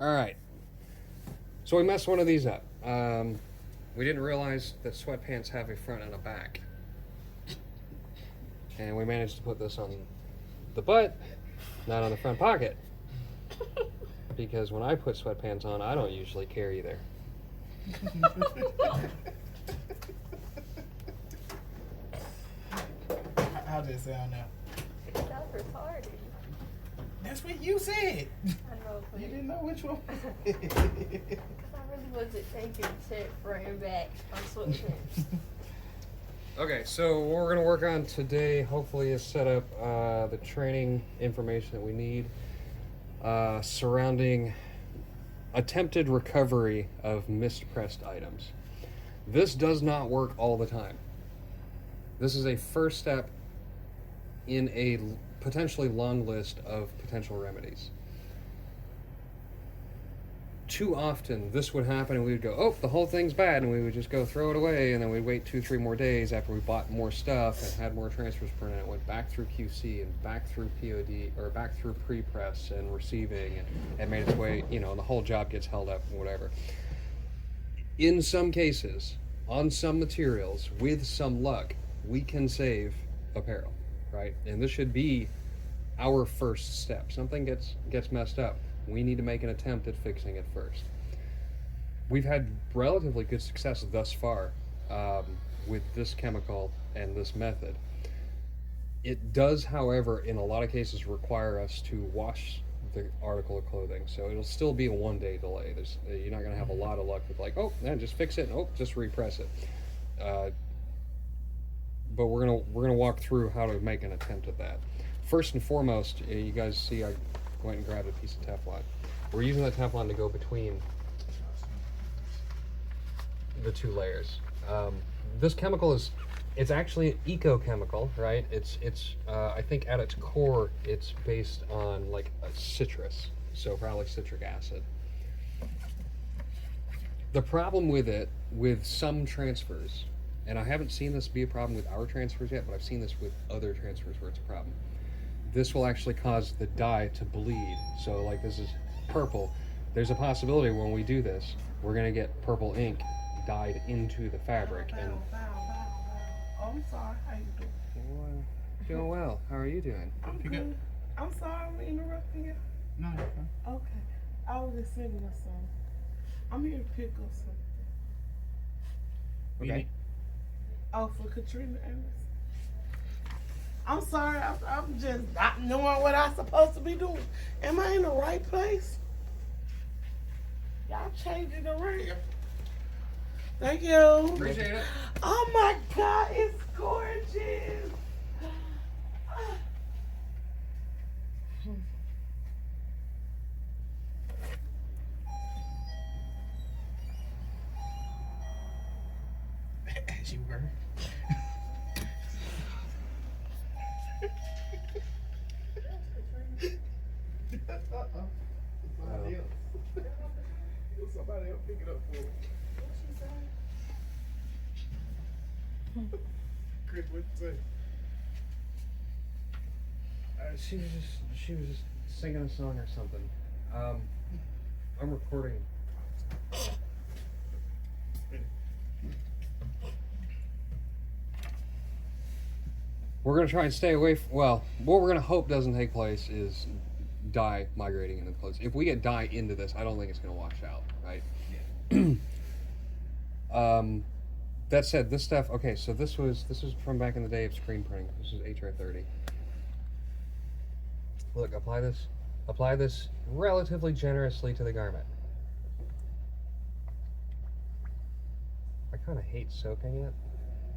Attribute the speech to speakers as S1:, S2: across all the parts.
S1: All right. So we messed one of these up. We didn't realize that sweatpants have a front and a back. And we managed to put this on the butt, not on the front pocket. Because when I put sweatpants on, I don't usually care either.
S2: How's that sound now?
S3: That's retarded.
S2: That's what you said.
S3: I know, but
S2: You didn't know which one.
S3: because I really wasn't taking shit front and back on sweatpants.
S1: Okay, so what we're going to work on today, hopefully, is set up the training information that we need surrounding attempted recovery of mispressed items. This does not work all the time. This is a first step in a potentially long list of potential remedies. Too often this would happen and we would go, oh, the whole thing's bad, and we would just go throw it away, and then we'd wait 2-3 more days after we bought more stuff and had more transfers printed. It went back through QC and back through POD, or back through pre-press and receiving, and made its way, the whole job gets held up and whatever. In some cases, on some materials, with some luck, we can save apparel, right? And this should be our first step. Something gets messed up, we need to make an attempt at fixing it first. We've had relatively good success thus far with this chemical and this method. It does, however, in a lot of cases require us to wash the article of clothing, so it'll still be a one-day delay. You're not going to have a lot of luck with like, oh, man, just fix it, and, oh, just repress it. But we're gonna walk through how to make an attempt at that. First and foremost, you guys see I went and grabbed a piece of Teflon. We're using that Teflon to go between the two layers. This chemical it's actually an eco-chemical, right? It's I think at its core, it's based on like a citrus, so probably citric acid. The problem with it, with some transfers, and I haven't seen this be a problem with our transfers yet, but I've seen this with other transfers where it's a problem. This will actually cause the dye to bleed. So like this is purple. There's a possibility when we do this, we're gonna get purple ink dyed into the fabric.
S2: Bow. Oh, I'm sorry. How you doing?
S1: Doing well. How are you doing?
S2: I'm good. I'm sorry I'm interrupting you. No, you're fine. Okay. I was just singing a song. I'm here to pick up something.
S1: Okay.
S2: Oh, for Katrina Anderson. I'm sorry, I'm just not knowing what I'm supposed to be doing. Am I in the right place? Y'all changing around. Thank you.
S1: Appreciate it.
S2: Oh my God, it's gorgeous. As you were. Somebody else pick it up for me. Chris, what'd you say?
S1: She was just singing a song or something. I'm recording. We're gonna try and stay away from, well, what we're gonna hope doesn't take place is dye migrating into the clothes. If we get dye into this, I don't think it's gonna wash out, right? Yeah. That said, this stuff, okay, so this was from back in the day of screen printing. This is HR30. Look, apply this relatively generously to the garment. I kind of hate soaking it,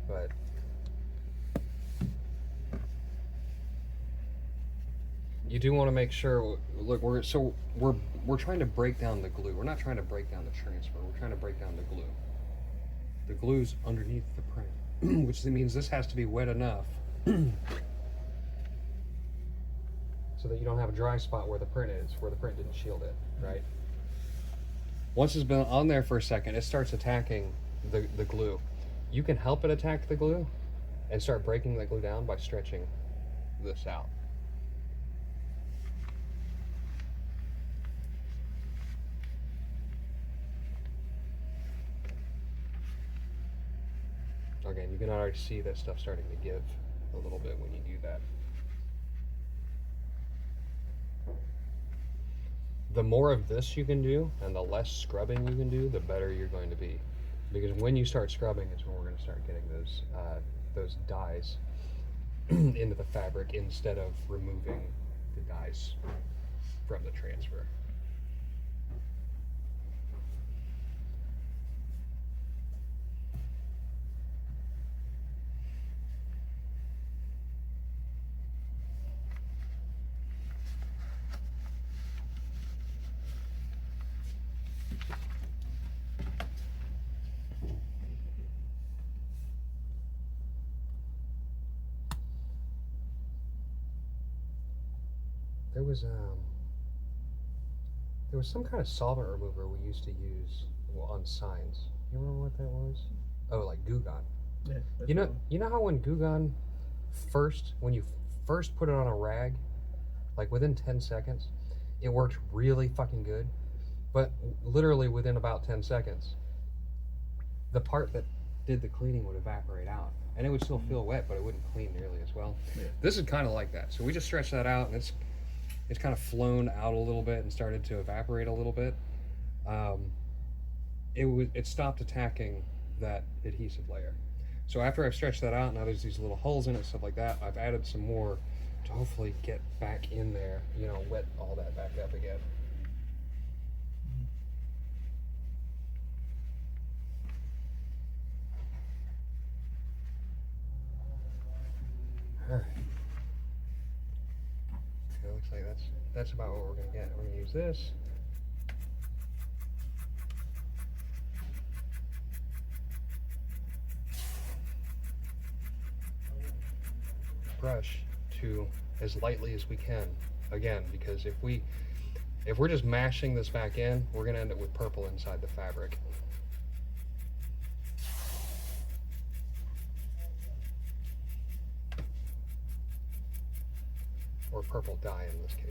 S1: but you do want to make sure. Look, we're trying to break down the glue. We're not trying to break down the transfer. We're trying to break down the glue. The glue's underneath the print, which means this has to be wet enough so that you don't have a dry spot where the print is, where the print didn't shield it, right? Once it's been on there for a second, it starts attacking the glue. You can help it attack the glue and start breaking the glue down by stretching this out. again, you can already see that stuff starting to give a little bit when you do that. The more of this you can do and the less scrubbing you can do, the better you're going to be. Because when you start scrubbing is when we're going to start getting those dyes into the fabric instead of removing the dyes from the transfer. There was some kind of solvent remover we used to use on signs. You remember what that was? Oh, like Goo Gone.
S2: Yeah.
S1: You know how when Goo Gone when you first put it on a rag, like within 10 seconds, it worked really fucking good. But literally within about 10 seconds, the part that did the cleaning would evaporate out. And it would still feel wet, but it wouldn't clean nearly as well. Yeah. This is kind of like that. So we just stretched that out, and it's kind of flown out a little bit and started to evaporate a little bit. It stopped attacking that adhesive layer. So after I've stretched that out, now there's these little holes in it, stuff like that, I've added some more to hopefully get back in there, wet all that back up again. All right. It looks like that's about what we're gonna get. We're gonna use this. Brush to as lightly as we can. Again, because if we're just mashing this back in, we're gonna end up with purple inside the fabric. Or purple dye in this case.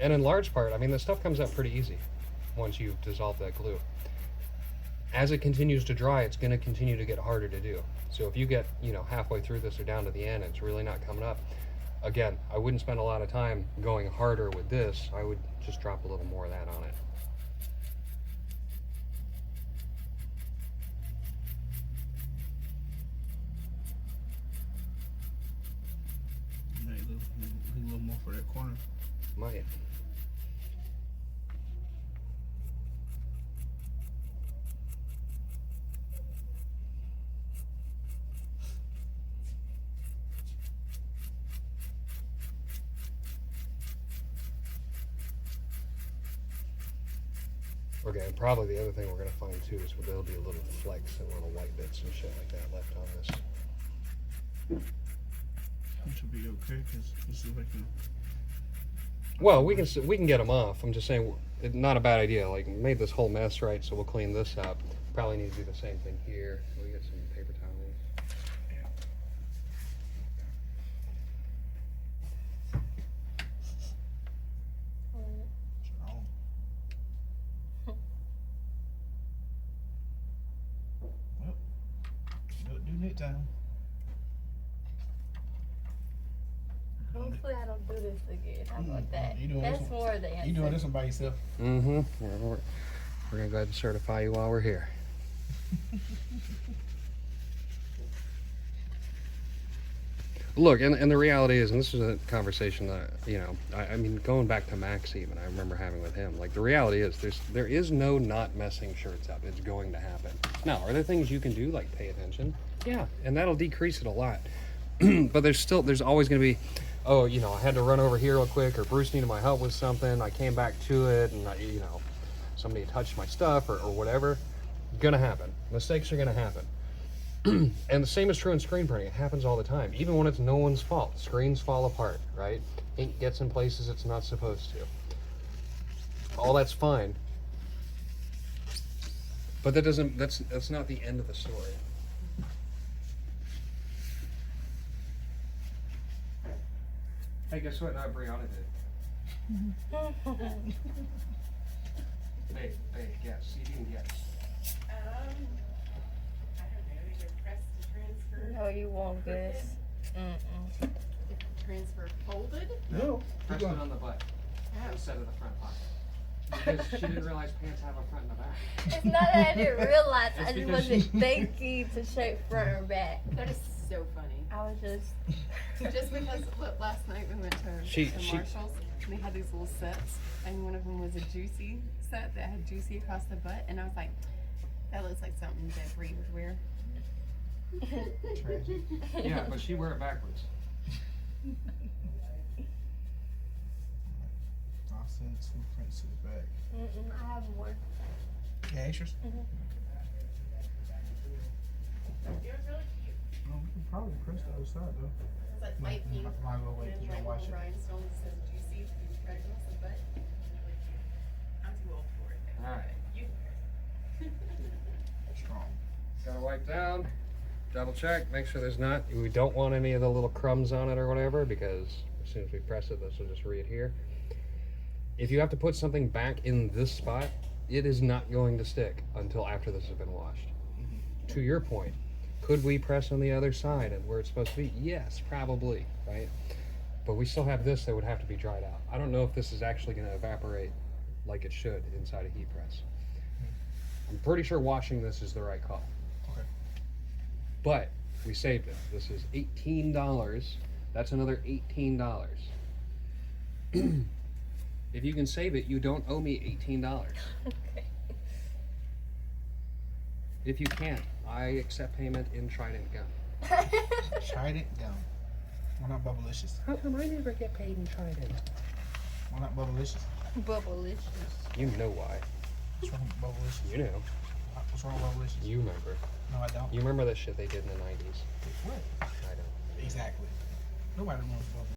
S1: And in large part, I mean, the stuff comes out pretty easy once you dissolve that glue. As it continues to dry, it's going to continue to get harder to do. So if you get, halfway through this or down to the end and it's really not coming up, again, I wouldn't spend a lot of time going harder with this. I would just drop a little more of that on it.
S2: Maybe a little more for that corner.
S1: Might. Okay, and probably the other thing we're going to find too is there'll be a little flecks and little white bits and shit like that left on this.
S2: That should be okay, because this is like
S1: Well, we can get them off. I'm just saying, it's not a bad idea. Like, made this whole mess, right? So we'll clean this up. Probably need to do the same thing here. We get some paper towels.
S2: do next time.
S3: Hopefully I don't do this again. How about that? That's more the answer.
S2: You doing this one by yourself?
S1: Mm-hmm. We're going to go ahead and certify you while we're here. Look, and the reality is, and this is a conversation that, I mean, going back to Max even, I remember having with him, like, the reality is there is no not messing shirts up. It's going to happen. Now, are there things you can do, like pay attention? Yeah, and that'll decrease it a lot. But there's always going to be, oh, I had to run over here real quick, or Bruce needed my help with something, I came back to it, and, somebody touched my stuff, or whatever. Gonna happen. Mistakes are gonna happen. And the same is true in screen printing. It happens all the time. Even when it's no one's fault. Screens fall apart, right? Ink gets in places it's not supposed to. All that's fine. But that's not the end of the story. Hey, guess what? Not Brianna did. Babe, guess. See if you can guess.
S4: I don't know, either press to transfer.
S3: No, you won't guess.
S4: Transfer folded?
S2: No.
S1: Press it on the butt instead of the front pocket. Because she didn't realize pants have a front and a back.
S3: It's not that I didn't realize.
S1: It's
S3: I just
S1: because
S3: wasn't thinking to shape front or back.
S4: That is so funny.
S3: I was just.
S4: Just because look, last night we went to
S1: She-
S4: Marshall's and they had these little sets, and one of them was a juicy set that had juicy across the butt, and I was like, that looks like something that Bree would wear.
S5: Tragic.
S1: Yeah, but she wear it backwards.
S5: I'll send two prints to the back.
S3: I have more.
S5: Yeah, extras?
S3: Mhm.
S5: Oh, we can probably press the other side though.
S4: It's like
S5: Might
S4: light pink.
S5: might as well wait
S4: And
S5: till
S4: like
S5: you watch
S4: little
S5: it.
S4: rhinestones that says juicy right across the butt. Really cute. I'm too old for it.
S1: Alright.
S4: You can wear it.
S5: Strong.
S1: Gotta wipe down, double check, make sure there's not, we don't want any of the little crumbs on it or whatever, because as soon as we press it, this will just readhere. If you have to put something back in this spot, it is not going to stick until after this has been washed. To your point, could we press on the other side and where it's supposed to be? Yes, probably, right? But we still have this that would have to be dried out. I don't know if this is actually going to evaporate like it should inside a heat press. I'm pretty sure washing this is the right call.
S5: Okay.
S1: But we saved it. This is $18. That's another $18. If you can save it, you don't owe me $18.
S3: Okay.
S1: If you can't, I accept payment in Trident Gum.
S5: Trident gum. Why not Bubblicious?
S1: How come I never get paid in Trident?
S5: Why not Bubblicious?
S3: Bubblicious.
S1: You know why.
S5: What's wrong with Bubblicious?
S1: You know.
S5: What's wrong with Bubblicious?
S1: You remember.
S5: No, I don't.
S1: You remember that shit they did in the 90s.
S5: What?
S1: I don't.
S5: Exactly. Nobody remembers Bubble.